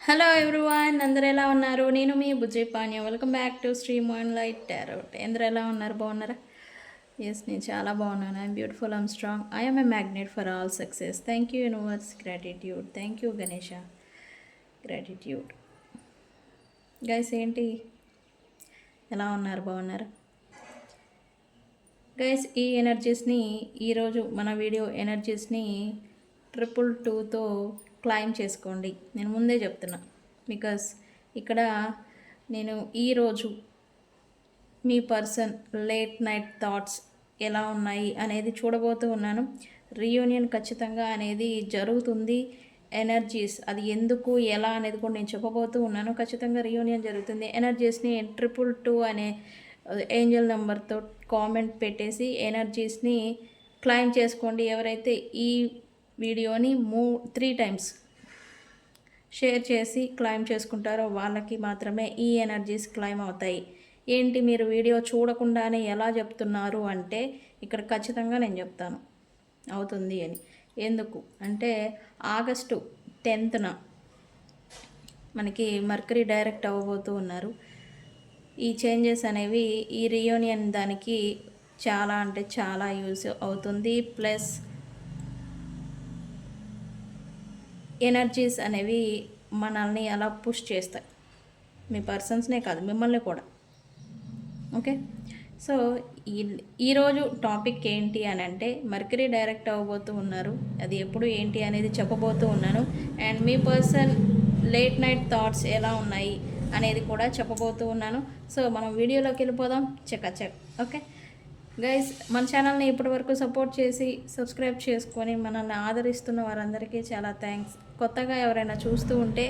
Hello everyone, అందరూ ఎలా ఉన్నారు? నేను మీ Bujji Paniya. Welcome back to Sri moonlight tarot. అందరూ ఎలా ఉన్నారు? బాగున్నారా? ఎస్, నేను చాలా బాగున్నాను. I'm beautiful, I'm strong, I'm a magnet for all success. Thank you universe, gratitude. Thank you Ganesha, gratitude. Guys ఏంటి, ఎలా ఉన్నారు? బాగున్నారు గైస్? ఈ ఎనర్జీస్ని, ఈరోజు మన వీడియో ఎనర్జీస్ని 222తో క్లైమ్ చేసుకోండి. నేను ముందే చెప్తున్నా, బికాస్ ఇక్కడ నేను ఈరోజు మీ పర్సన్ లేట్ నైట్ థాట్స్ ఎలా ఉన్నాయి అనేది చూడబోతూ ఉన్నాను. రీయూనియన్ ఖచ్చితంగా అనేది జరుగుతుంది. ఎనర్జీస్ అది ఎందుకు ఎలా అనేది కూడా నేను చెప్పబోతూ ఉన్నాను. ఖచ్చితంగా రీయూనియన్ జరుగుతుంది. ఎనర్జీస్ని 222 అనే ఏంజల్ నెంబర్తో కామెంట్ పెట్టేసి ఎనర్జీస్ని క్లైమ్ చేసుకోండి. ఎవరైతే ఈ వీడియోని 3 టైమ్స్ షేర్ చేసి క్లైమ్ చేసుకుంటారో వాళ్ళకి మాత్రమే ఈ ఎనర్జీస్ క్లైమ్ అవుతాయి. ఏంటి మీరు వీడియో చూడకుండానే ఎలా చెప్తున్నారు అంటే, ఇక్కడ ఖచ్చితంగా నేను చెప్తాను అవుతుంది అని. ఎందుకు అంటే ఆగస్టు 10న మనకి మర్కరీ డైరెక్ట్ అవ్వబోతూ ఉన్నారు. ఈ చేంజెస్ అనేవి ఈ రీయూనియన్ దానికి చాలా అంటే చాలా యూజ్ అవుతుంది. ప్లస్ ఎనర్జీస్ అనేవి మనల్ని అలా పుష్ చేస్తాయి, మీ పర్సన్స్నే కాదు మిమ్మల్ని కూడా. ఓకే, సో ఈరోజు టాపిక్ ఏంటి అని అంటే, మర్కరీ డైరెక్ట్ అవ్వబోతూ ఉన్నారు. అది ఎప్పుడు ఏంటి అనేది చెప్పబోతూ ఉన్నాను. And me person late night thoughts ఎలా ఉన్నాయి అనేది కూడా చెప్పబోతూ ఉన్నాను. సో మనం వీడియోలోకి వెళ్ళిపోదాం. చెక్. ఓకే గైస్, మన ఛానల్ని ఇప్పటివరకు సపోర్ట్ చేసి సబ్స్క్రైబ్ చేసుకొని మనల్ని ఆదరిస్తున్న వారందరికీ చాలా థ్యాంక్స్. కొత్తగా ఎవరైనా చూస్తూ ఉంటే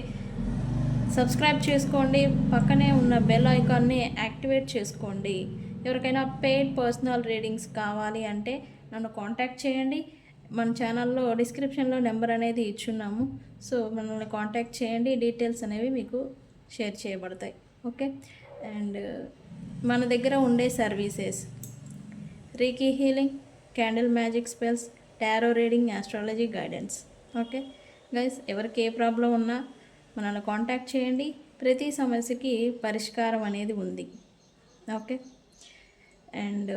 సబ్స్క్రైబ్ చేసుకోండి, పక్కనే ఉన్న బెల్ ఐకాన్ని యాక్టివేట్ చేసుకోండి. ఎవరికైనా పెయిడ్ పర్సనల్ రీడింగ్స్ కావాలి అంటే నన్ను కాంటాక్ట్ చేయండి. మన ఛానల్లో డిస్క్రిప్షన్లో నెంబర్ అనేది ఇచ్చున్నాము. సో మనల్ని కాంటాక్ట్ చేయండి, డీటెయిల్స్ అనేవి మీకు షేర్ చేయబడతాయి. ఓకే, అండ్ మన దగ్గర ఉండే services reiki healing, candle magic spells, tarot reading, astrology guidance. Okay guys, ఎవరికి ఏ ప్రాబ్లం ఉన్నా మనల్ని కాంటాక్ట్ చేయండి. ప్రతి సమస్యకి పరిష్కారం అనేది ఉంది. ఓకే, అండ్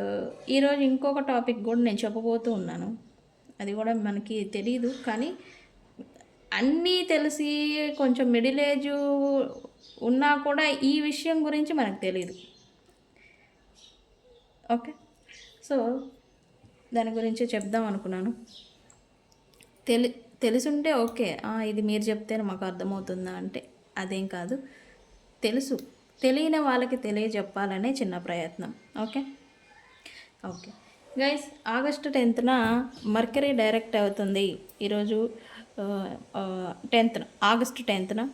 ఈరోజు ఇంకొక టాపిక్ కూడా నేను చెప్పబోతూ ఉన్నాను. అది కూడా మనకి తెలీదు, కానీ అన్నీ తెలిసి కొంచెం మిడిల్ ఏజ్ ఉన్నా కూడా ఈ విషయం గురించి మనకు తెలీదు. ఓకే, సో దాని గురించి చెప్దాం అనుకున్నాను. తెలుసుంటే ఓకే, ఇది మీరు చెప్తేనే మాకు అర్థమవుతుందా అంటే అదేం కాదు. తెలియని వాళ్ళకి తెలియజెప్పాలనే చిన్న ప్రయత్నం. ఓకే గైస్, ఆగస్టు 10న మర్కరీ డైరెక్ట్ అవుతుంది. ఈరోజు 10న, ఆగస్టు 10న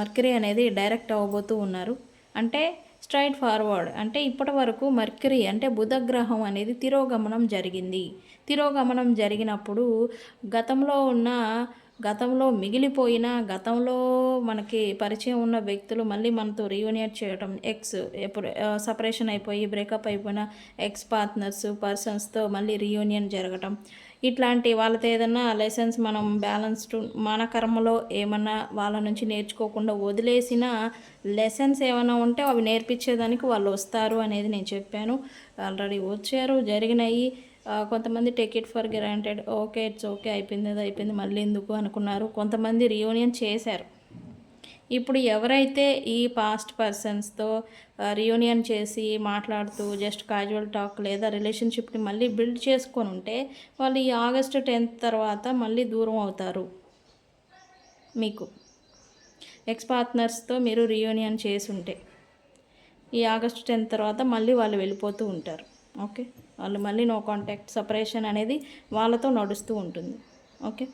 మర్కరీ అనేది డైరెక్ట్ అవ్వబోతూ ఉన్నారు. అంటే స్ట్రైట్ ఫార్వర్డ్ అంటే ఇప్పటి వరకు మర్కరీ అంటే బుధగ్రహం అనేది తిరోగమనం జరిగింది. తిరోగమనం జరిగినప్పుడు గతంలో మిగిలిపోయిన గతంలో మనకి పరిచయం ఉన్న వ్యక్తులు మళ్ళీ మనతో రీయూనియట్ చేయడం, ఎప్పుడు సపరేషన్ అయిపోయి బ్రేకప్ అయిపోయిన ఎక్స్ పర్సన్స్తో మళ్ళీ రీయూనియన్ జరగటం, ఇట్లాంటి వాళ్ళతో ఏదన్నా లెసన్స్ మనం బ్యాలెన్స్డ్ మన కర్మలో ఏమన్నా వాళ్ళ నుంచి నేర్చుకోకుండా వదిలేసిన లెసన్స్ ఏమైనా ఉంటే అవి నేర్పించేదానికి వాళ్ళు వస్తారు అనేది నేను చెప్పాను. ఆల్రెడీ వచ్చారు, జరిగినాయి. కొంతమంది take it for granted, okay it's okay, అయిపోయింది మళ్ళీ ఎందుకు అనుకున్నారు. కొంతమంది రీయూనియన్ చేశారు. ఇప్పుడు ఎవరైతే ఈ పాస్ట్ పర్సన్స్తో రీయూనియన్ చేసి మాట్లాడుతూ జస్ట్ క్యాజువల్ టాక్ లేదా రిలేషన్షిప్ని మళ్ళీ బిల్డ్ చేసుకొని ఉంటే వాళ్ళు ఈ ఆగస్టు 10th తర్వాత మళ్ళీ దూరం అవుతారు. మీకు ఎక్స్ పార్ట్నర్స్తో మీరు రీయూనియన్ చేసి ఉంటే ఈ ఆగస్టు 10th తర్వాత మళ్ళీ వాళ్ళు వెళ్ళిపోతూ ఉంటారు. ఓకే, వాళ్ళు మళ్ళీ నో కాంటాక్ట్, సపరేషన్ అనేది వాళ్ళతో నడుస్తూ ఉంటుంది. ఓకే,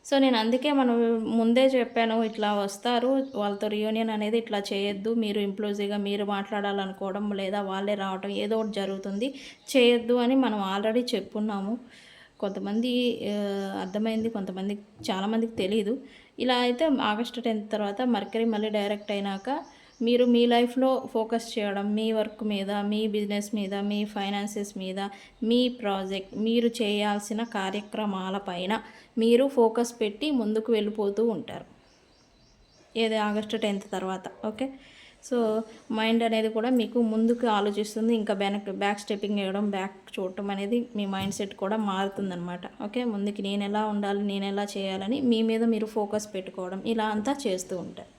సో నేను అందుకే మనం ముందే చెప్పాను, ఇట్లా వస్తారు వాళ్ళతో రీయూనియన్ అనేది ఇట్లా చేయొద్దు. మీరు ఇంప్లూజివ్గా మీరు మాట్లాడాలనుకోవడం లేదా వాళ్ళే రావడం ఏదో ఒకటి జరుగుతుంది, చేయొద్దు అని మనం ఆల్రెడీ చెప్పున్నాము. కొంతమంది అర్థమైంది, కొంతమంది చాలామందికి తెలీదు. ఇలా అయితే ఆగస్టు 10th తర్వాత మర్కరీ మళ్ళీ డైరెక్ట్ అయినాక మీరు మీ లైఫ్లో ఫోకస్ చేయడం, మీ వర్క్ మీద, మీ బిజినెస్ మీద, మీ ఫైనాన్సెస్ మీద, మీ ప్రాజెక్ట్, మీరు చేయాల్సిన కార్యక్రమాలపైన మీరు ఫోకస్ పెట్టి ముందుకు వెళ్ళిపోతూ ఉంటారు. ఏది ఆగస్టు 10th తర్వాత. ఓకే. సో మైండ్ అనేది కూడా మీకు ముందుకు ఆలోచిస్తుంది. ఇంకా బ్యాక్ స్టెప్పింగ్ వేయడం, బ్యాక్ చూడటం అనేది మీ మైండ్ సెట్ కూడా మారుతుందనమాట. ఓకే. ముందుకి నేను ఎలా ఉండాలి, నేను ఎలా చేయాలని మీ మీద మీరు ఫోకస్ పెట్టుకోవడం, ఇలా అంతా చేస్తూ ఉంటారు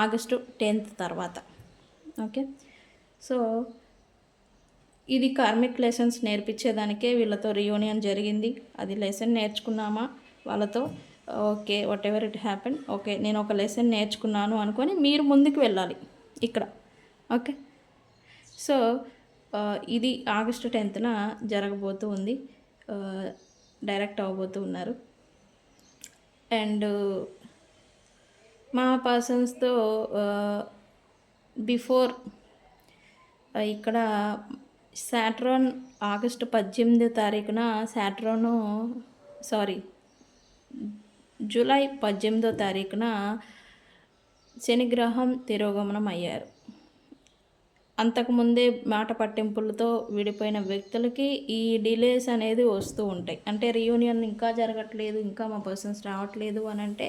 ఆగస్టు 10th తర్వాత. ఓకే. సో ఇది కార్మిక్ లెసన్స్ నేర్పించేదానికే వీళ్ళతో రియూనియన్ జరిగింది. అది లెసన్ నేర్చుకున్నామా వాళ్ళతో, okay, what ever it happen, okay నేను ఒక లెసన్ నేర్చుకున్నాను అనుకొని మీరు ముందుకు వెళ్ళాలి ఇక్కడ. ఓకే. సో ఇది ఆగస్టు 10th జరగబోతూ ఉంది. డైరెక్ట్ అవ్వబోతూ ఉన్నారు. అండ్ మా పర్సన్స్తో బిఫోర్ ఇక్కడ సాటర్న్ ఆగస్టు 18వ సాటర్ను జూలై 18వ శనిగ్రహం తిరోగమనం అయ్యారు. అంతకుముందే మాట పట్టింపులతో విడిపోయిన వ్యక్తులకి ఈ డిలేస్ అనేది వస్తూ ఉంటాయి. అంటే రియూనియన్ ఇంకా జరగట్లేదు, ఇంకా మా పర్సన్స్ రావట్లేదు అని అంటే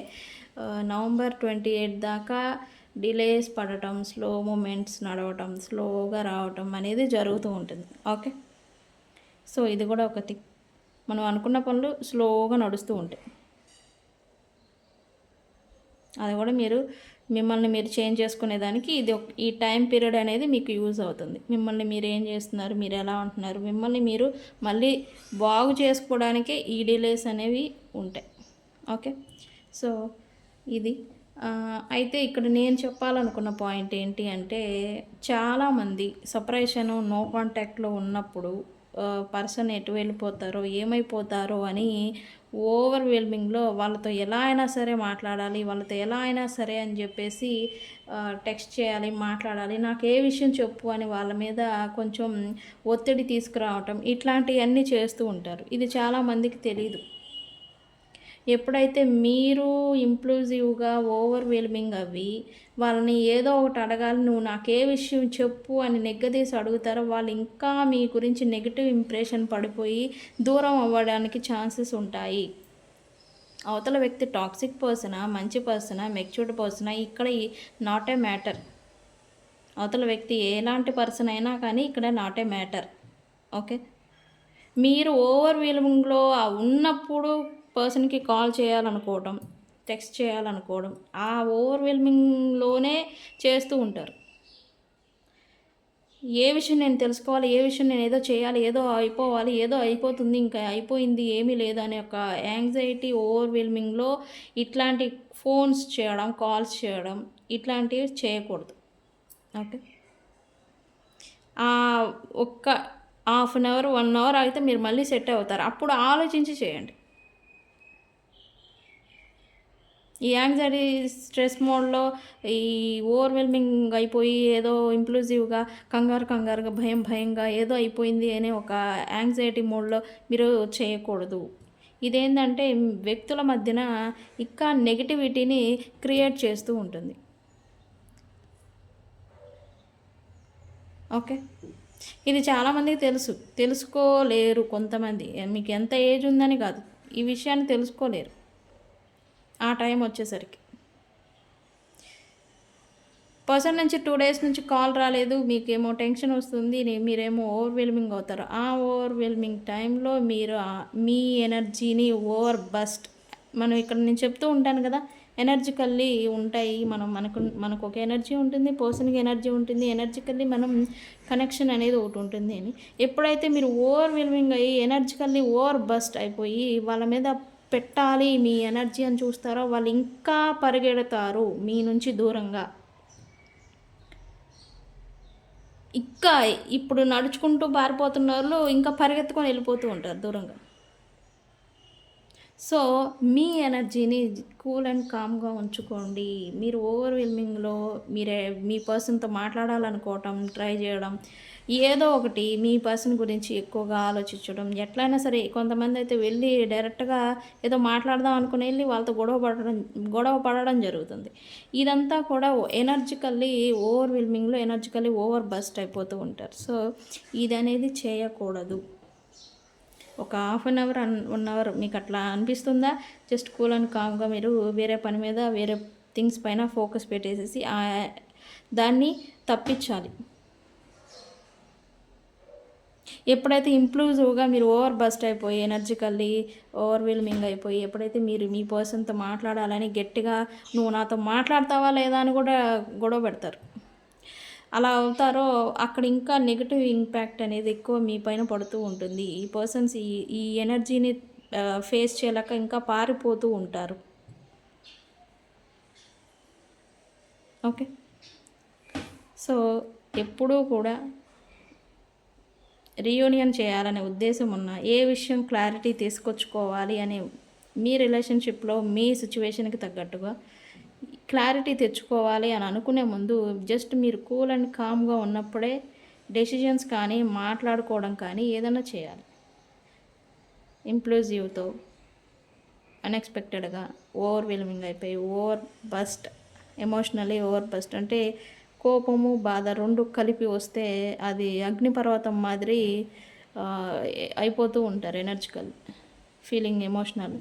నవంబర్ 28 దాకా డిలేస్ పడటం, స్లో మూమెంట్స్ నడవటం, స్లోగా రావటం అనేది జరుగుతూ ఉంటుంది. ఓకే. సో ఇది కూడా ఒకటి, మనం అనుకున్న పనులు స్లోగా నడుస్తూ ఉంటాయి. అది కూడా మిమ్మల్ని మీరు చేంజ్ చేసుకునేదానికి ఇది ఈ టైం పీరియడ్ అనేది మీకు యూజ్ అవుతుంది. మిమ్మల్ని మీరు ఏం చేస్తున్నారు, మీరు ఎలా ఉంటున్నారు, మిమ్మల్ని మీరు మళ్ళీ బాగు చేసుకోవడానికే ఈ డిలేస్ అనేవి ఉంటాయి. ఓకే. సో ఇది అయితే ఇక్కడ నేను చెప్పాలనుకున్న పాయింట్ ఏంటి అంటే, చాలామంది సపరేషను, నో కాంటాక్ట్లో ఉన్నప్పుడు పర్సన్ ఎటు వెళ్ళిపోతారో, ఏమైపోతారో అని ఓవర్వెల్మింగ్లో వాళ్ళతో ఎలా అయినా సరే మాట్లాడాలి, వాళ్ళతో ఎలా అయినా సరే అని చెప్పేసి టెక్స్ట్ చేయాలి, మాట్లాడాలి, నాకు ఏ విషయం చెప్పు అని వాళ్ళ మీద కొంచెం ఒత్తిడి తీసుకురావటం, ఇట్లాంటివన్నీ చేస్తూ ఉంటారు. ఇది చాలామందికి తెలీదు. ఎప్పుడైతే మీరు ఇంప్లూజివ్గా ఓవర్వెల్మింగ్ అవి వాళ్ళని ఏదో ఒకటి అడగాలి, నువ్వు నాకే విషయం చెప్పు అని నెగ్గదీసి అడుగుతారో వాళ్ళు ఇంకా మీ గురించి నెగిటివ్ ఇంప్రెషన్ పడిపోయి దూరం అవ్వడానికి ఛాన్సెస్ ఉంటాయి. అవతల వ్యక్తి టాక్సిక్ పర్సనా, మంచి పర్సనా, మెచ్యూర్డ్ పర్సనా, ఇక్కడ నాట్ ఏ మ్యాటర్. అవతల వ్యక్తి ఎలాంటి పర్సన్ అయినా కానీ ఇక్కడ నాట్ ఏ మ్యాటర్. ఓకే. మీరు ఓవర్వెల్మింగ్లో ఉన్నప్పుడు పర్సన్కి కాల్ చేయాలనుకోవడం, టెక్స్ట్ చేయాలనుకోవడం, ఆ ఓవర్వెల్మింగ్లోనే చేస్తూ ఉంటారు. ఏ విషయం నేను తెలుసుకోవాలి, ఏ విషయం నేను ఏదో చేయాలి, ఏదో అయిపోవాలి, ఏదో అయిపోతుంది, ఇంకా అయిపోయింది, ఏమీ లేదు అనే ఒక యాంగ్జైటీ ఓవర్వెల్మింగ్లో ఇట్లాంటి ఫోన్స్ చేయడం, కాల్స్ చేయడం, ఇట్లాంటివి చేయకూడదు. ఓకే. ఒక్క హాఫ్ అన్ అవర్, 1 అవర్ అయితే మీరు మళ్ళీ సెట్ అవుతారు. అప్పుడు ఆలోచించి చేయండి. ఈ యాంగ్జైటీ స్ట్రెస్ మోడ్లో ఈ ఓవర్వెల్మింగ్ అయిపోయి ఏదో ఇంప్లూజివ్గా, కంగారుగా, భయంగా ఏదో అయిపోయింది అనే ఒక యాంగ్జైటీ మోడ్లో మీరు చేయకూడదు. ఇదేంటంటే వ్యక్తుల మధ్యన ఇంకా నెగిటివిటీని క్రియేట్ చేస్తూ ఉంటుంది. ఓకే. ఇది చాలామందికి తెలుసుకోలేరు. కొంతమంది మీకు ఎంత ఏజ్ ఉందని కాదు, ఈ విషయాన్ని తెలుసుకోలేరు. ఆ టైం వచ్చేసరికి పర్సన్ నుంచి 2 days నుంచి కాల్ రాలేదు, మీకేమో టెన్షన్ వస్తుంది, మీరేమో ఓవర్వెల్మింగ్ అవుతారు. ఆ ఓవర్వెల్మింగ్ టైంలో మీరు మీ ఎనర్జీని బస్ట్, మనం ఇక్కడ నేను చెప్తూ ఉంటాను కదా, ఎనర్జికల్లీ ఉంటాయి. మనకు ఒక ఎనర్జీ ఉంటుంది, పర్సన్కి ఎనర్జీ ఉంటుంది, ఎనర్జికల్లీ మనం కనెక్షన్ అనేది ఒకటి ఉంటుంది అని. ఎప్పుడైతే మీరు ఓవర్వెల్మింగ్ అయ్యి ఎనర్జికల్లీ బస్ట్ అయిపోయి వాళ్ళ మీద పెట్టాలి మీ ఎనర్జీ అని చూస్తారో, వాళ్ళు ఇంకా పరిగెడతారు మీ నుంచి దూరంగా. ఇంకా ఇప్పుడు నడుచుకుంటూ పారిపోతున్న వాళ్ళు ఇంకా పరిగెత్తుకొని వెళ్ళిపోతూ ఉంటారు దూరంగా. సో మీ ఎనర్జీని కూల్ అండ్ కామ్గా ఉంచుకోండి. మీరు ఓవర్వెల్మింగ్లో మీ పర్సన్తో మాట్లాడాలనుకోవటం, ట్రై చేయడం, ఏదో ఒకటి మీ పర్సన్ గురించి ఎక్కువగా ఆలోచించడం, ఎట్లయినా సరే. కొంతమంది అయితే వెళ్ళి డైరెక్ట్గా ఏదో మాట్లాడదాం అనుకుని వెళ్ళి వాళ్ళతో గొడవ పడడం జరుగుతుంది. ఇదంతా కూడా ఎనర్జికల్లీ ఓవర్వెల్మింగ్లో ఎనర్జికల్లీ బస్ట్ అయిపోతూ ఉంటారు. సో ఇది అనేది చేయకూడదు. ఒక హాఫ్ అన్ అవర్ 1 అవర్ మీకు అట్లా అనిపిస్తుందా, జస్ట్ కూల్ అండ్ కామ్గా మీరు వేరే పని మీద వేరే థింగ్స్ పైన ఫోకస్ పెట్టేసేసి దాన్ని తప్పించాలి. ఎప్పుడైతే ఇంప్లూజివ్గా మీరు ఓవర్ బస్ట్ అయిపోయి ఎనర్జికల్లీ ఓవర్వెల్మింగ్ అయిపోయి ఎప్పుడైతే మీరు మీ పర్సన్తో మాట్లాడాలని గట్టిగా నువ్వు నాతో మాట్లాడతావా లేదా అని కూడా గొడవ పెడతారు, అలా అవుతారో అక్కడ ఇంకా నెగిటివ్ ఇంపాక్ట్ అనేది ఎక్కువ మీ పైన పడుతూ ఉంటుంది. ఈ పర్సన్స్ ఈ ఎనర్జీని ఫేస్ చేయలేక ఇంకా పారిపోతూ ఉంటారు. ఓకే, సో ఎప్పుడూ కూడా రీయూనియన్ చేయాలనే ఉద్దేశం ఉన్న ఏ విషయం క్లారిటీ తీసుకొచ్చుకోవాలి అనే మీ రిలేషన్షిప్లో మీ సిచ్యువేషన్కి తగ్గట్టుగా క్లారిటీ తెచ్చుకోవాలి అని అనుకునే ముందు జస్ట్ మీరు కూల్ అండ్ కామ్గా ఉన్నప్పుడే డెసిషన్స్ కానీ మాట్లాడుకోవడం కానీ ఏదైనా చేయాలి. ఇంప్లూజివ్తో అన్ఎక్స్పెక్టెడ్గా ఓవర్వెల్మింగ్ అయిపోయి over bust, emotionally over bust అంటే కోపము బాధ రెండు కలిపి వస్తే అది అగ్నిపర్వతం మాదిరి అయిపోతూ ఉంటారు, ఎనర్జికల్ ఫీలింగ్, ఎమోషనల్.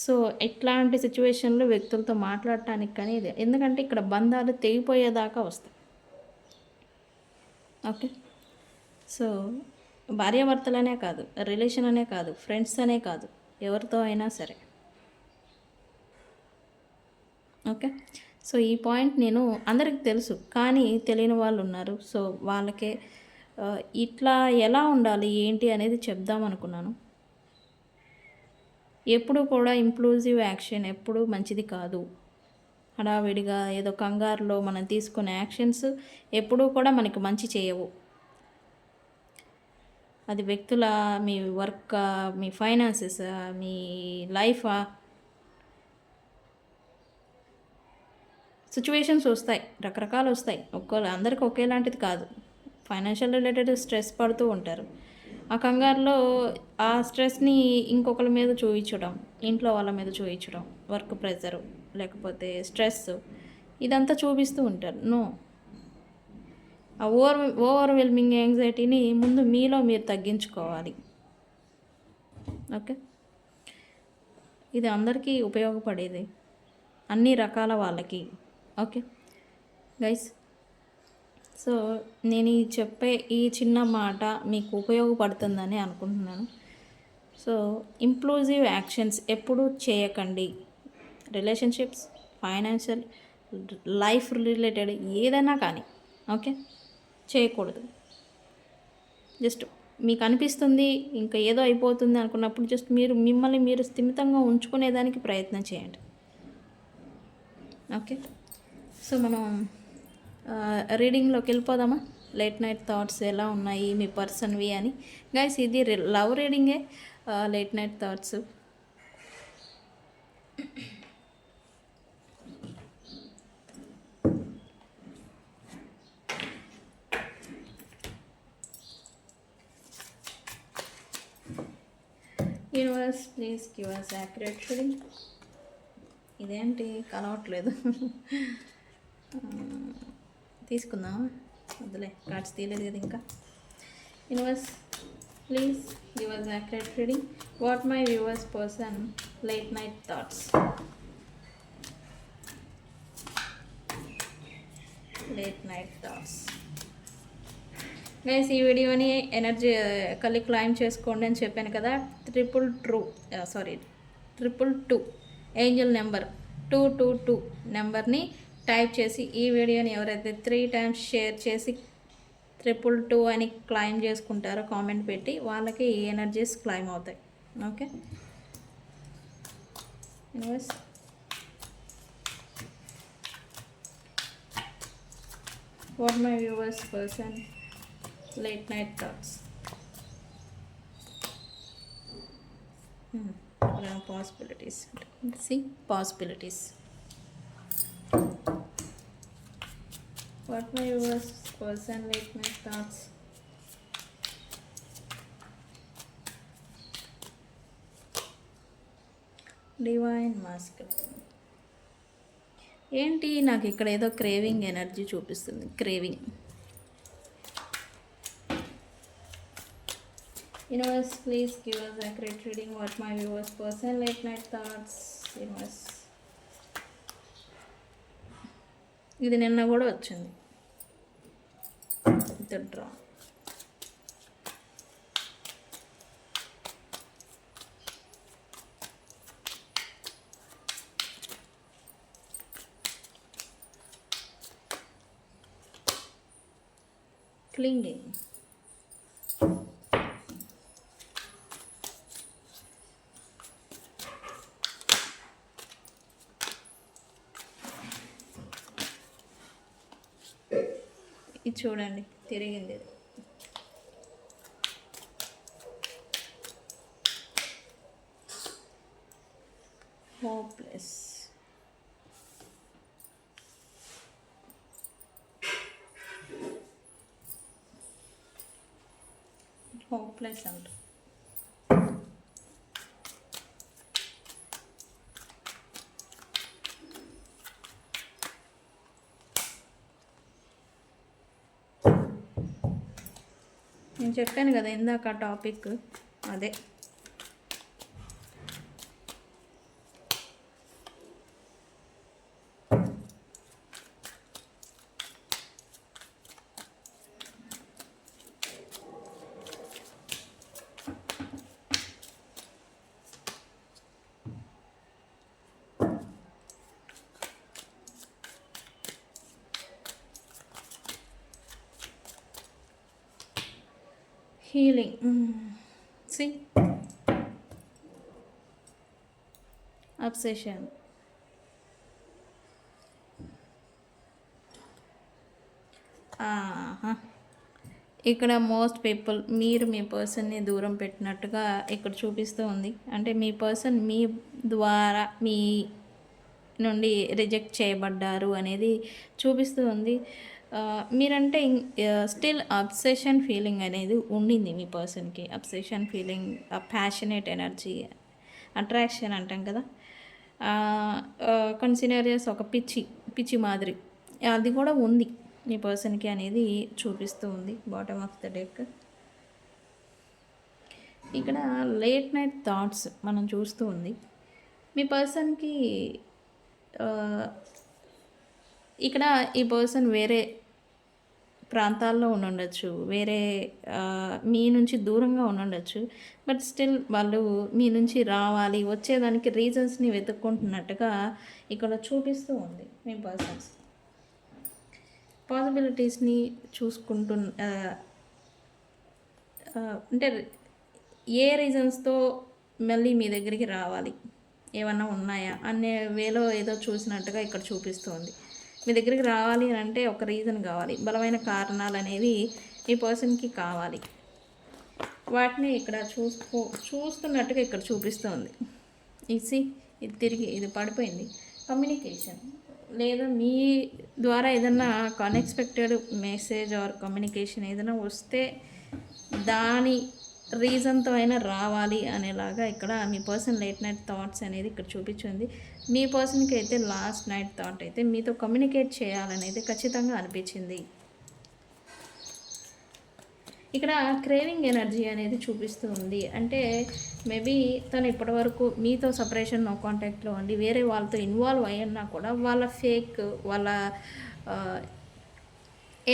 సో ఇట్లాంటి సిచ్యువేషన్లో వ్యక్తులతో మాట్లాడటానికి కానీ ఇది, ఎందుకంటే ఇక్కడ బంధాలు తెగిపోయేదాకా వస్తాయి. ఓకే, సో భార్యాభర్తలనే కాదు, రిలేషన్ అనే కాదు, ఫ్రెండ్స్ అనే కాదు, ఎవరితో అయినా సరే. ఓకే, సో ఈ పాయింట్ నేను అందరికి తెలుసు, కానీ తెలియని వాళ్ళు ఉన్నారు. సో వాళ్ళకే ఇట్లా ఎలా ఉండాలి ఏంటి అనేది చెప్దాం అనుకున్నాను. ఎప్పుడు కూడా ఇంప్లూజివ్ యాక్షన్ ఎప్పుడు మంచిది కాదు. హడావిడిగా ఏదో కంగారులో మనం తీసుకునే యాక్షన్స్ ఎప్పుడూ కూడా మనకి మంచి చేయవు. అది వ్యక్తుల, మీ వర్క్, మీ ఫైనాన్సెస్, మీ లైఫా, సిచ్యువేషన్స్ వస్తాయి, రకరకాలు వస్తాయి, అందరికీ ఒకేలాంటిది కాదు. ఫైనాన్షియల్ రిలేటెడ్ స్ట్రెస్ పడుతూ ఉంటారు. ఆ కంగారులో ఆ స్ట్రెస్ని ఇంకొకరి మీద చూపించడం, ఇంట్లో వాళ్ళ మీద చూపించడం, వర్క్ ప్రెషరు లేకపోతే స్ట్రెస్ ఇదంతా చూపిస్తూ ఉంటారు. నో, ఆ ఓవర్వెల్మింగ్ యాంగ్జైటీని ముందు మీలో మీరు తగ్గించుకోవాలి. ఓకే, ఇది అందరికీ ఉపయోగపడేది, అన్ని రకాల వాళ్ళకి. ఓకే గైస్, సో నేను చెప్పే ఈ చిన్న మాట మీకు ఉపయోగపడుతుందని అనుకుంటున్నాను. సో ఇంప్లూజివ్ యాక్షన్స్ ఎప్పుడూ చేయకండి. రిలేషన్షిప్స్, ఫైనాన్షియల్, లైఫ్ రిలేటెడ్ ఏదైనా కానీ ఓకే చేయకూడదు. జస్ట్ మీకు అనిపిస్తుంది ఇంకా ఏదో అయిపోతుంది అనుకున్నప్పుడు జస్ట్ మిమ్మల్ని మీరు స్థిమితంగా ఉంచుకునేదానికి ప్రయత్నం చేయండి. ఓకే, సో మనం రీడింగ్లోకి వెళ్ళిపోదామా? లేట్ నైట్ థాట్స్ ఎలా ఉన్నాయి మీ పర్సన్వి అని. గైస్ ఇది లవ్ రీడింగే, late night thoughts. Universe please give us accurate reading. ఇదేంటి కలవట్లేదు, తీసుకుందామా? వద్దులే, కార్డ్స్ తీయలేదు కదా ఇంకా. Universe please give us accurate reading. What my viewers person late night thoughts. Late night thoughts. Guys ఈ వీడియోని ఎనర్జీ కలిగి క్లైమ్ చేసుకోండి అని చెప్పాను కదా. 222 ఏంజల్ నెంబర్ 222 నెంబర్ని టైప్ చేసి ఈ వీడియోని ఎవరైతే 3 times షేర్ చేసి 222 అని క్లైమ్ చేసుకుంటారో కామెంట్ పెట్టి వాళ్ళకి ఈ ఎనర్జీస్ క్లైమ్ అవుతాయి. Okay universe what my viewers person late night thoughts. Possibilities. See possibilities. What my viewers person late night thoughts. Divine masculine. ఏంటి నాకు ఇక్కడ ఏదో క్రేవింగ్ ఎనర్జీ చూపిస్తుంది. Craving. Universe please give us accurate reading. What my viewers person late night thoughts. Universe ఇది నిన్న కూడా వచ్చింది draw. Clinging. ఇది చూడండి తిరిగింది. హోప్లెస్. హోప్లెస్ అంట. నేను చెప్పాను కదా ఇందాక టాపిక్ అదే. Healing. See? Obsession. ఇక్కడ మోస్ట్ పీపుల్ మీరు మీ పర్సన్ని దూరం పెట్టినట్టుగా ఇక్కడ చూపిస్తూ ఉంది. అంటే మీ పర్సన్ మీ ద్వారా మీ నుండి రిజెక్ట్ చేయబడ్డారు అనేది చూపిస్తూ ఉంది. మీరంటే స్టిల్ అబ్సెషన్ ఫీలింగ్ అనేది ఉండింది మీ పర్సన్కి. Obsession feeling, passionate energy, attraction అంటాం కదా. కొన్ని సినారియోస్ ఒక పిచ్చి మాదిరి అది కూడా ఉంది మీ పర్సన్కి అనేది చూపిస్తూ ఉంది బాటమ్ ఆఫ్ ద డెక్. ఇక్కడ లేట్ నైట్ థాట్స్ మనం చూస్తూ ఉంది. మీ పర్సన్కి ఇక్కడ ఈ పర్సన్ వేరే ప్రాంతాల్లో ఉండొచ్చు, వేరే మీ నుంచి దూరంగా ఉండొచ్చు. బట్ స్టిల్ వాళ్ళు మీ నుంచి రావాలి, వచ్చేదానికి రీజన్స్ని వెతుక్కుంటున్నట్టుగా ఇక్కడ చూపిస్తూ ఉంది మీ పర్సన్స్. పాసిబిలిటీస్ని చూసుకుంటు అంటే ఏ రీజన్స్తో మళ్ళీ మీ దగ్గరికి రావాలి, ఏమన్నా ఉన్నాయా అనే వేలో ఏదో చూసినట్టుగా ఇక్కడ చూపిస్తుంది. మీ దగ్గరికి రావాలి అని అంటే ఒక రీజన్ కావాలి, బలమైన కారణాలు అనేవి ఈ పర్సన్కి కావాలి. వాటిని ఇక్కడ చూస్తున్నట్టుగా ఇక్కడ చూపిస్తుంది. ఇది తిరిగి ఇది పడిపోయింది. కమ్యూనికేషన్ లేదా మీ ద్వారా ఏదన్నా అన్ఎక్స్పెక్టెడ్ మెసేజ్ ఆర్ కమ్యూనికేషన్ ఏదైనా వస్తే దాని రీజన్తో అయినా రావాలి అనేలాగా ఇక్కడ మీ పర్సన్ లేట్ నైట్ థాట్స్ అనేది ఇక్కడ చూపించింది. మీ పర్సన్కి అయితే లాస్ట్ నైట్ థాట్ అయితే మీతో కమ్యూనికేట్ చేయాలనేది ఖచ్చితంగా అనిపించింది. ఇక్కడ క్రేవింగ్ ఎనర్జీ అనేది చూపిస్తూ ఉంది. అంటే మేబీ తను ఇప్పటివరకు మీతో సపరేషన్ నో కాంటాక్ట్లో ఉండి వేరే వాళ్ళతో ఇన్వాల్వ్ అయ్యినా కూడా వాళ్ళ ఫేక్, వాళ్ళ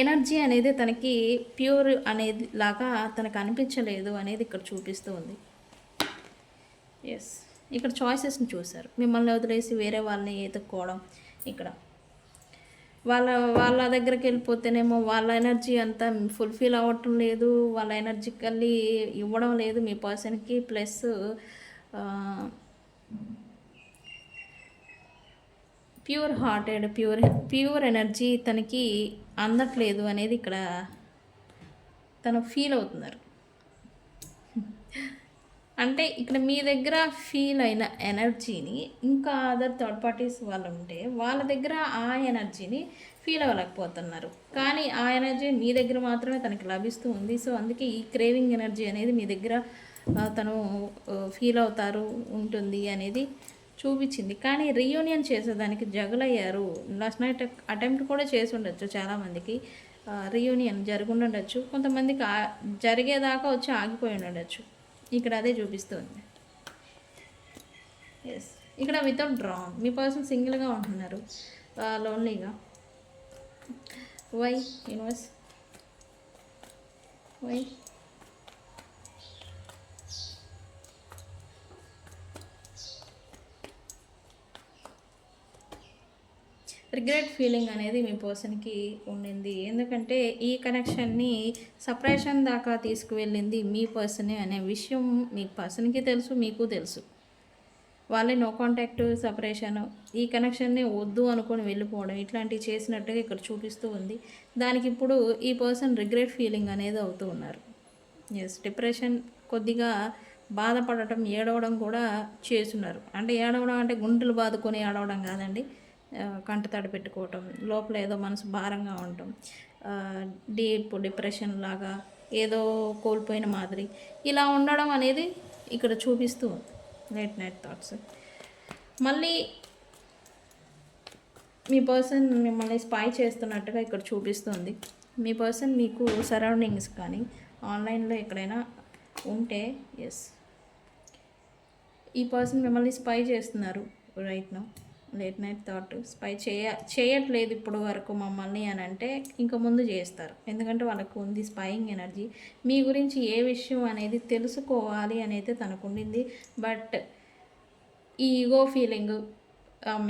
ఎనర్జీ అనేది తనకి ప్యూర్ అనేది లాగా తనకు అనిపించలేదు అనేది ఇక్కడ చూపిస్తూ ఉంది. ఎస్, ఇక్కడ చాయిసెస్ని చూశారు. మిమ్మల్ని వదిలేసి వేరే వాళ్ళని ఎత్తుక్కోవడం, ఇక్కడ వాళ్ళ దగ్గరికి వెళ్ళిపోతేనేమో వాళ్ళ ఎనర్జీ అంతా ఫుల్ఫిల్ అవ్వటం లేదు, వాళ్ళ ఎనర్జికల్లీ ఇవ్వడం లేదు మీ పర్సన్కి. Plus pure hearted, pure energy తనకి అందట్లేదు అనేది ఇక్కడ తను ఫీల్ అవుతున్నారు. అంటే ఇక్కడ మీ దగ్గర ఫీల్ అయిన ఎనర్జీని ఇంకా అదర్ థర్డ్ పార్టీస్ వాళ్ళు ఉంటే వాళ్ళ దగ్గర ఆ ఎనర్జీని ఫీల్ అవ్వలేకపోతున్నారు. కానీ ఆ ఎనర్జీ మీ దగ్గర మాత్రమే తనకి లభిస్తూ ఉంది. సో అందుకే ఈ క్రేవింగ్ ఎనర్జీ అనేది మీ దగ్గర తను ఫీల్ అవుతారు, ఉంటుంది అనేది చూపించింది. కానీ రీయూనియన్ చేసేదానికి జగలయ్యారు. లాస్ట్ నైట్ అటెంప్ట్ కూడా చేసి ఉండొచ్చు, చాలామందికి రీయూనియన్ జరుగుండొచ్చు, కొంతమందికి జరిగేదాకా వచ్చి ఆగిపోయి ఉండొచ్చు. ఇక్కడ అదే చూపిస్తుంది. ఎస్, ఇక్కడ వితౌట్ డ్రాన్ మీ పర్సన్ సింగిల్గా ఉంటున్నారు, లోన్లీగా. Why universe, why? Regret feeling అనేది మీ పర్సన్కి ఉండింది. ఎందుకంటే ఈ కనెక్షన్ని సపరేషన్ దాకా తీసుకువెళ్ళింది మీ పర్సనే అనే విషయం మీ పర్సన్కి తెలుసు, మీకు తెలుసు. వాళ్ళే నో కాంటాక్ట్, సపరేషన్, ఈ కనెక్షన్ని వద్దు అనుకొని వెళ్ళిపోవడం ఇట్లాంటివి చేసినట్టుగా ఇక్కడ చూపిస్తూ ఉంది. దానికి ఇప్పుడు ఈ పర్సన్ రిగ్రెట్ ఫీలింగ్ అనేది అవుతూ ఉన్నారు. ఎస్, డిప్రెషన్, కొద్దిగా బాధపడటం, ఏడవడం కూడా చేస్తున్నారు. అంటే ఏడవడం అంటే గుండెలు బాదుకొని ఏడవడం కాదండి, కంటతడి పెట్టుకోవటం, లోపల ఏదో మనసు భారంగా ఉండటం, డీప్ డిప్రెషన్ లాగా ఏదో కోల్పోయిన మాదిరి ఇలా ఉండడం అనేది ఇక్కడ చూపిస్తూ ఉంది. Late night thoughts. మళ్ళీ మీ పర్సన్ మిమ్మల్ని స్పై చేస్తున్నట్టుగా ఇక్కడ చూపిస్తుంది. మీ పర్సన్ మీకు సరౌండింగ్స్ కానీ ఆన్లైన్లో ఎక్కడైనా ఉంటే, ఎస్, ఈ పర్సన్ మిమ్మల్ని స్పై చేస్తున్నారు right now. Late night thought, spy చేయట్లేదు ఇప్పుడు వరకు మమ్మల్ని అని అంటే ఇంకా ముందు చేస్తారు. ఎందుకంటే వాళ్ళకు ఉంది స్పైయింగ్ ఎనర్జీ. మీ గురించి ఏ విషయం అనేది తెలుసుకోవాలి అనేది తనకు ఉండింది. బట్ ఈ ఈగో ఫీలింగ్,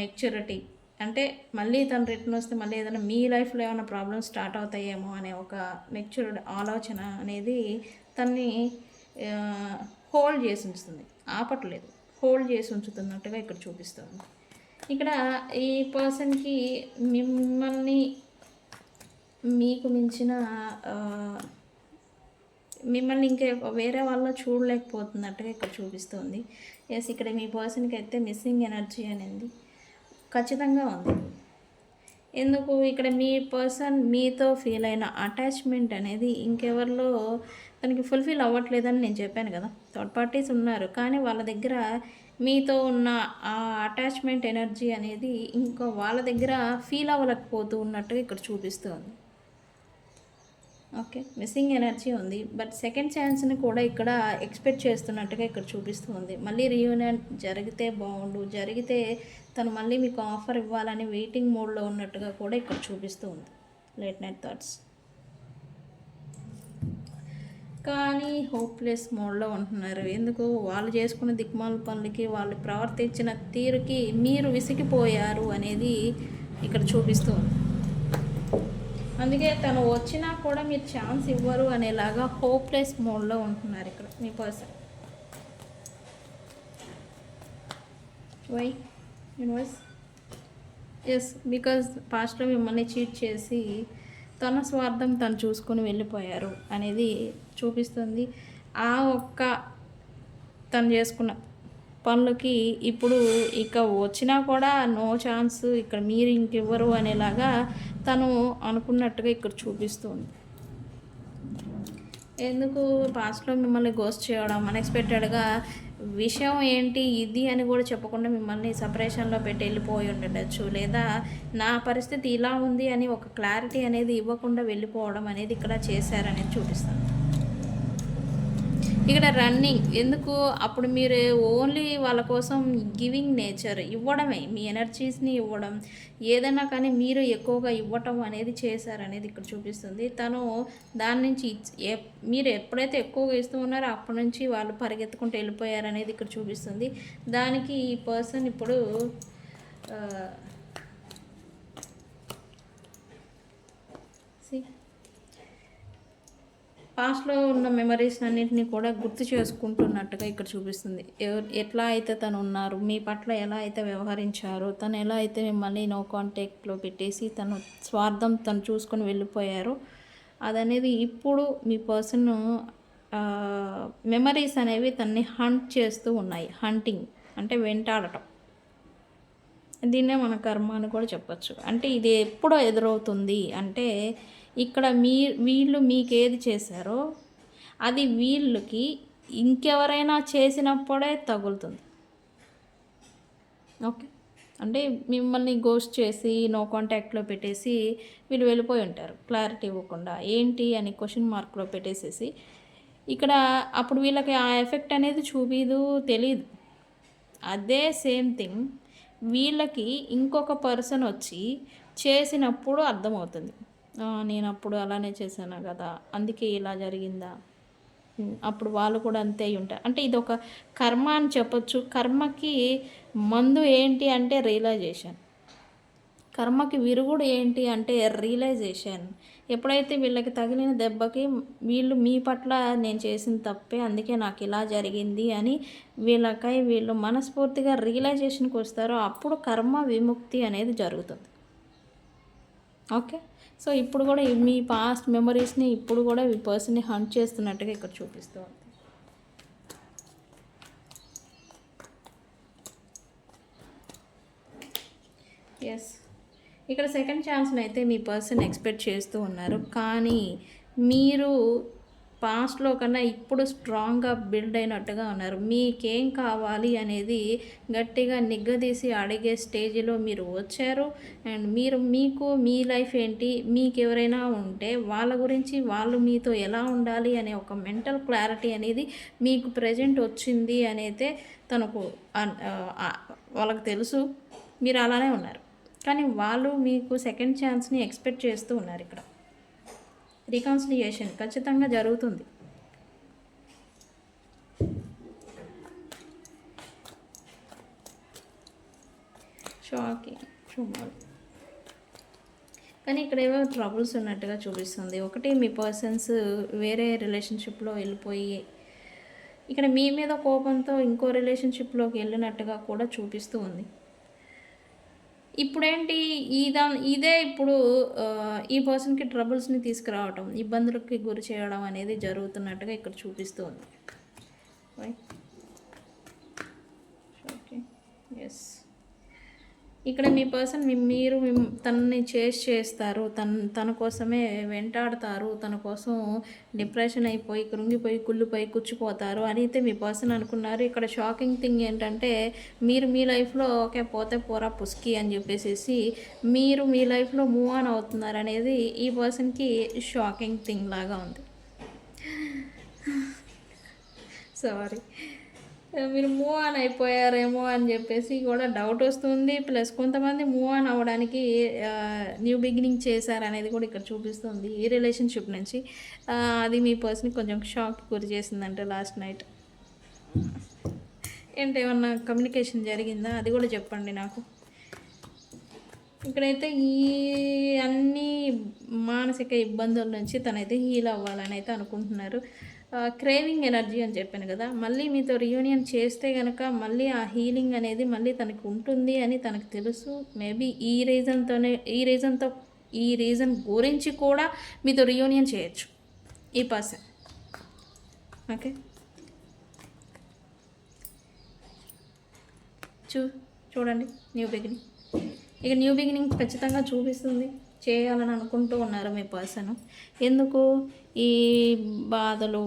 మెచ్యూరిటీ, అంటే మళ్ళీ తను రిటర్న్ వస్తే మళ్ళీ ఏదైనా మీ లైఫ్లో ఏమైనా ప్రాబ్లమ్స్ స్టార్ట్ అవుతాయేమో అనే ఒక మెచ్యూర్డ్ ఆలోచన అనేది తన్ని హోల్డ్ చేసి ఉంచుతుంది. ఆపట్లేదు, హోల్డ్ చేసి ఉంచుతున్నట్టుగా ఇక్కడ చూపిస్తుంది. ఇక్కడ ఈ పర్సన్కి మిమ్మల్ని మీకు మించిన మిమ్మల్ని ఇంకా వేరే వాళ్ళ చూడలేకపోతున్నట్టుగా ఇక్కడ చూపిస్తుంది. ఎస్, ఇక్కడ మీ పర్సన్కి అయితే మిస్సింగ్ ఎనర్జీ అనేది ఖచ్చితంగా ఉంది. ఎందుకు ఇక్కడ మీ పర్సన్ మీతో ఫీల్ అయిన అటాచ్మెంట్ అనేది ఇంకెవరిలో తనకి ఫుల్ఫిల్ అవ్వట్లేదని నేను చెప్పాను కదా. థర్డ్ పార్టీస్ ఉన్నారు, కానీ వాళ్ళ దగ్గర మీతో ఉన్న ఆ అటాచ్మెంట్ ఎనర్జీ అనేది ఇంకో వాళ్ళ దగ్గర ఫీల్ అవ్వలేకపోతూ ఉన్నట్టుగా ఇక్కడ చూపిస్తుంది. ఓకే, మిస్సింగ్ ఎనర్జీ ఉంది. బట్ సెకండ్ ఛాన్స్ని కూడా ఇక్కడ ఎక్స్పెక్ట్ చేస్తున్నట్టుగా ఇక్కడ చూపిస్తూ ఉంది. మళ్ళీ రీయూనియన్ జరిగితే బాగుండు, జరిగితే తను మళ్ళీ మీకు ఆఫర్ ఇవ్వాలని వెయిటింగ్ మోడ్లో ఉన్నట్టుగా కూడా ఇక్కడ చూపిస్తూ ఉంది. Late night thoughts. కానీ హోప్లెస్ మోడ్లో ఉంటున్నారు. ఎందుకు? వాళ్ళు చేసుకున్న దిక్మాల పనులకి, వాళ్ళు ప్రవర్తించిన తీరుకి మీరు విసిగిపోయారు అనేది ఇక్కడ చూపిస్తూ ఉంది. అందుకే తను వచ్చినా కూడా మీరు ఛాన్స్ ఇవ్వరు అనేలాగా హోప్లెస్ మోడ్లో ఉంటున్నారు ఇక్కడ మీ person. Why universe? Yes, because పాస్ట్లో మిమ్మల్ని చీట్ చేసి తన స్వార్థం తను చూసుకొని వెళ్ళిపోయారు అనేది చూపిస్తుంది. ఆ ఒక్క తను చేసుకున్న పనులకి ఇప్పుడు ఇక వచ్చినా కూడా నో ఛాన్స్, ఇక్కడ మీరు ఇంకెవ్వరు అనేలాగా తను అనుకున్నట్టుగా ఇక్కడ చూపిస్తుంది. ఎందుకు? పాస్ట్లో మిమ్మల్ని గోస్ట్ చేయడం, అన్ఎక్స్పెక్టెడ్గా విషయం ఏంటి ఇది అని కూడా చెప్పకుండా మిమ్మల్ని సపరేషన్లో పెట్టి వెళ్ళిపోయి ఉండవచ్చు, లేదా నా పరిస్థితి ఇలా ఉంది అని ఒక క్లారిటీ అనేది ఇవ్వకుండా వెళ్ళిపోవడం అనేది ఇక్కడ చేశారనేది చూపిస్తాను. ఇక్కడ రన్నింగ్ ఎందుకు? అప్పుడు మీరు ఓన్లీ వాళ్ళ కోసం గివింగ్ నేచర్, ఇవ్వడమే, మీ ఎనర్జీస్ని ఇవ్వడం, ఏదైనా కానీ మీరు ఎక్కువగా ఇవ్వటం అనేది చేశారనేది ఇక్కడ చూపిస్తుంది. తను దాని నుంచి మీరు ఎప్పుడైతే ఎక్కువగా ఇస్తూ ఉన్నారో అప్పటి నుంచి వాళ్ళు పరిగెత్తుకుంటూ వెళ్ళిపోయారనేది ఇక్కడ చూపిస్తుంది. దానికి ఈ పర్సన్ ఇప్పుడు పాస్ట్లో ఉన్న మెమరీస్ అన్నింటినీ కూడా గుర్తు చేసుకుంటున్నట్టుగా ఇక్కడ చూపిస్తుంది. ఎట్లా అయితే తను ఉన్నారు, మీ పట్ల ఎలా అయితే వ్యవహరించారో, తను ఎలా అయితే మిమ్మల్ని నో కాంటాక్ట్లో పెట్టేసి తను స్వార్థం తను చూసుకొని వెళ్ళిపోయారో అదనేది ఇప్పుడు మీ పర్సన్ మెమరీస్ అనేవి తన్ని హంట్ చేస్తూ ఉన్నాయి. హంటింగ్ అంటే వెంటాడటం, దీన్నే మన కర్మ అని కూడా చెప్పచ్చు. అంటే ఇది ఎప్పుడో ఎదురవుతుంది అంటే ఇక్కడ వీళ్ళు మీకేది చేశారో అది వీళ్ళకి ఇంకెవరైనా చేసినప్పుడే తగులుతుంది. ఓకే, అంటే మిమ్మల్ని గోస్ట్ చేసి నో కాంటాక్ట్లో పెట్టేసి వీళ్ళు వెళ్ళిపోయి ఉంటారు, క్లారిటీ ఇవ్వకుండా ఏంటి అని క్వశ్చన్ మార్క్లో పెట్టేసేసి ఇక్కడ అప్పుడు వీళ్ళకి ఆ ఎఫెక్ట్ అనేది చూపిదు, తెలీదు. అదే సేమ్ థింగ్ వీళ్ళకి ఇంకొక పర్సన్ వచ్చి చేసినప్పుడు అర్థమవుతుంది. నేను అప్పుడు అలానే చేశాను కదా, అందుకే ఇలా జరిగిందా, అప్పుడు వాళ్ళు కూడా అంతే అయి ఉంటారు. అంటే ఇదొక కర్మ అని చెప్పొచ్చు. కర్మకి మందు ఏంటి అంటే రియలైజేషన్. కర్మకి విరుగుడు ఏంటి అంటే రియలైజేషన్. ఎప్పుడైతే వీళ్ళకి తగిలిన దెబ్బకి వీళ్ళు మీ పట్ల నేను చేసిన తప్పే, అందుకే నాకు ఇలా జరిగింది అని వీళ్ళు మనస్ఫూర్తిగా రియలైజేషన్కి వస్తారో అప్పుడు కర్మ విముక్తి అనేది జరుగుతుంది. ఓకే. సో ఇప్పుడు కూడా మీ పాస్ట్ మెమరీస్ని ఇప్పుడు కూడా ఈ పర్సన్ని హంట్ చేస్తున్నట్టుగా ఇక్కడ చూపిస్తూ ఉంది. ఎస్, ఇక్కడ సెకండ్ ఛాన్స్ని అయితే మీ పర్సన్ ఎక్స్పెక్ట్ చేస్తూ ఉన్నారు. కానీ మీరు పాస్ట్లో కన్నా ఇప్పుడు స్ట్రాంగ్గా బిల్డ్ అయినట్టుగా ఉన్నారు. మీకేం కావాలి అనేది గట్టిగా నిగ్గదీసి అడిగే స్టేజ్లో మీరు వచ్చారు. అండ్ మీకు మీ లైఫ్ ఏంటి, మీకు ఎవరైనా ఉంటే వాళ్ళ గురించి వాళ్ళు మీతో ఎలా ఉండాలి అనే ఒక మెంటల్ క్లారిటీ అనేది మీకు ప్రజెంట్ వచ్చింది అనేది తనకు వాళ్ళకి తెలుసు. మీరు అలానే ఉన్నారు. కానీ వాళ్ళు మీకు సెకండ్ ఛాన్స్ని ఎక్స్పెక్ట్ చేస్తూ ఉన్నారు. ఇక్కడ రికన్సిలియేషన్ ఖచ్చితంగా జరుగుతుంది. షాకింగ్ చూడాలి. కానీ ఇక్కడ ఏవో ట్రబుల్స్ ఉన్నట్టుగా చూపిస్తుంది. ఒకటి, మీ పర్సన్స్ వేరే రిలేషన్షిప్లో వెళ్ళిపోయి ఇక్కడ మీ మీద కోపంతో ఇంకో రిలేషన్షిప్లోకి వెళ్ళినట్టుగా కూడా చూపిస్తూ ఉంది. ఇప్పుడేంటి ఇదే ఇప్పుడు ఈ పర్సన్కి ట్రబుల్స్ని తీసుకురావటం, ఇబ్బందులకి గురి చేయడం అనేది జరుగుతున్నట్టుగా ఇక్కడ చూపిస్తూ ఉంది. ఓకే. ఎస్, ఇక్కడ మీ పర్సన్ మీరు తనని చేస్తారు, తన కోసమే వెంటాడతారు, తన కోసం డిప్రెషన్ అయిపోయి కృంగిపోయి కుళ్ళిపోయి కూర్చుపోతారు అని అయితే మీ పర్సన్ అనుకున్నారు. ఇక్కడ షాకింగ్ థింగ్ ఏంటంటే మీరు మీ లైఫ్లో ఓకే పోతే పోరా పుస్కి అని చెప్పేసి మీరు మీ లైఫ్లో మూవ్ ఆన్ అవుతున్నారు అనేది ఈ పర్సన్కి షాకింగ్ థింగ్ లాగా ఉంది. సారీ, మీరు మూవ్ ఆన్ అయిపోయారేమో అని చెప్పేసి కూడా డౌట్ వస్తుంది. ప్లస్ కొంతమంది మూవ్ ఆన్ అవ్వడానికి న్యూ బిగినింగ్ చేశారనేది కూడా ఇక్కడ చూపిస్తుంది ఈ రిలేషన్షిప్ నుంచి. అది మీ పర్సన్కి కొంచెం షాక్ గురి చేసిందంటే లాస్ట్ నైట్. ఏంటి ఏమన్నా కమ్యూనికేషన్ జరిగిందా అది కూడా చెప్పండి నాకు. ఇక్కడైతే ఈ అన్ని మానసిక ఇబ్బందుల నుంచి తనైతే హీల్ అవ్వాలని అయితే అనుకుంటున్నారు. క్రేవింగ్ ఎనర్జీ అని చెప్పాను కదా, మళ్ళీ మీతో రియూనియన్ చేస్తే కనుక మళ్ళీ ఆ హీలింగ్ అనేది మళ్ళీ తనకు ఉంటుంది అని తనకు తెలుసు. మేబీ ఈ రీజన్ గురించి కూడా మీతో రియూనియన్ చేయొచ్చు ఈ పర్సన్. ఓకే, చూడండి న్యూ బిగినింగ్. ఇక న్యూ బిగినింగ్ ఖచ్చితంగా చూపిస్తుంది. చేయాలని అనుకుంటూ ఉన్నారు మీ పర్సన్. ఎందుకు ఈ బాధలు,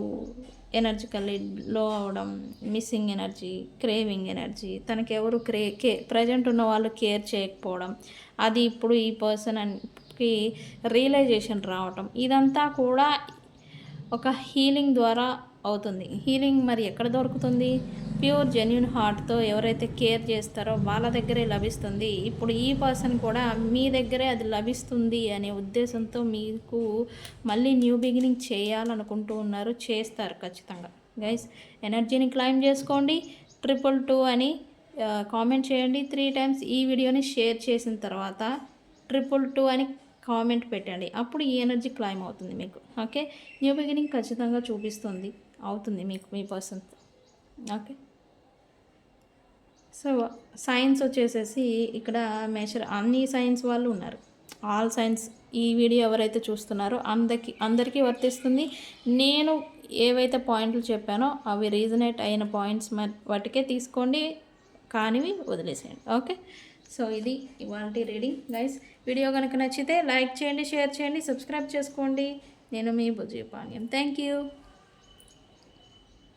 ఎనర్జికల్లీ లో అవడం, మిస్సింగ్ ఎనర్జీ, క్రేవింగ్ ఎనర్జీ, తనకి ఎవరు ప్రజెంట్ ఉన్న వాళ్ళు కేర్ చేయకపోవడం, అది ఇప్పుడు ఈ పర్సన్కి రియలైజేషన్ రావటం, ఇదంతా కూడా ఒక హీలింగ్ ద్వారా అవుతుంది. హీలింగ్ మరి ఎక్కడ దొరుకుతుంది? ప్యూర్ జెన్యున్ హార్ట్తో ఎవరైతే కేర్ చేస్తారో వాళ్ళ దగ్గరే లభిస్తుంది. ఇప్పుడు ఈ పర్సన్ కూడా మీ దగ్గరే అది లభిస్తుంది అనే ఉద్దేశంతో మీకు మళ్ళీ న్యూ బిగినింగ్ చేయాలనుకుంటూ ఉన్నారు. చేస్తారు ఖచ్చితంగా. గైస్, ఎనర్జీని క్లైమ్ చేసుకోండి. 222 అని కామెంట్ చేయండి 3 times. ఈ వీడియోని షేర్ చేసిన తర్వాత 222 అని కామెంట్ పెట్టండి. అప్పుడు ఈ ఎనర్జీ క్లైమ్ అవుతుంది మీకు. ఓకే, న్యూ బిగినింగ్ ఖచ్చితంగా చూపిస్తుంది, అవుతుంది మీకు మీ పర్సన్. ఓకే, సో సైన్స్ వచ్చేసేసి ఇక్కడ అన్ని సైన్స్ వాళ్ళు ఉన్నారు. ఆల్ సైన్స్ ఈ వీడియో ఎవరైతే చూస్తున్నారో అందరికీ వర్తిస్తుంది. నేను ఏవైతే పాయింట్లు చెప్పానో అవి రీజనేట్ అయిన పాయింట్స్ వాటికే తీసుకోండి, కానివి వదిలేసేయండి. ఓకే, సో ఇది ఇవాళ రీడింగ్ గైస్. వీడియో కనుక నచ్చితే లైక్ చేయండి, షేర్ చేయండి, సబ్స్క్రైబ్ చేసుకోండి. నేను మీ బుజ్జి పాణ్యం. Thank you.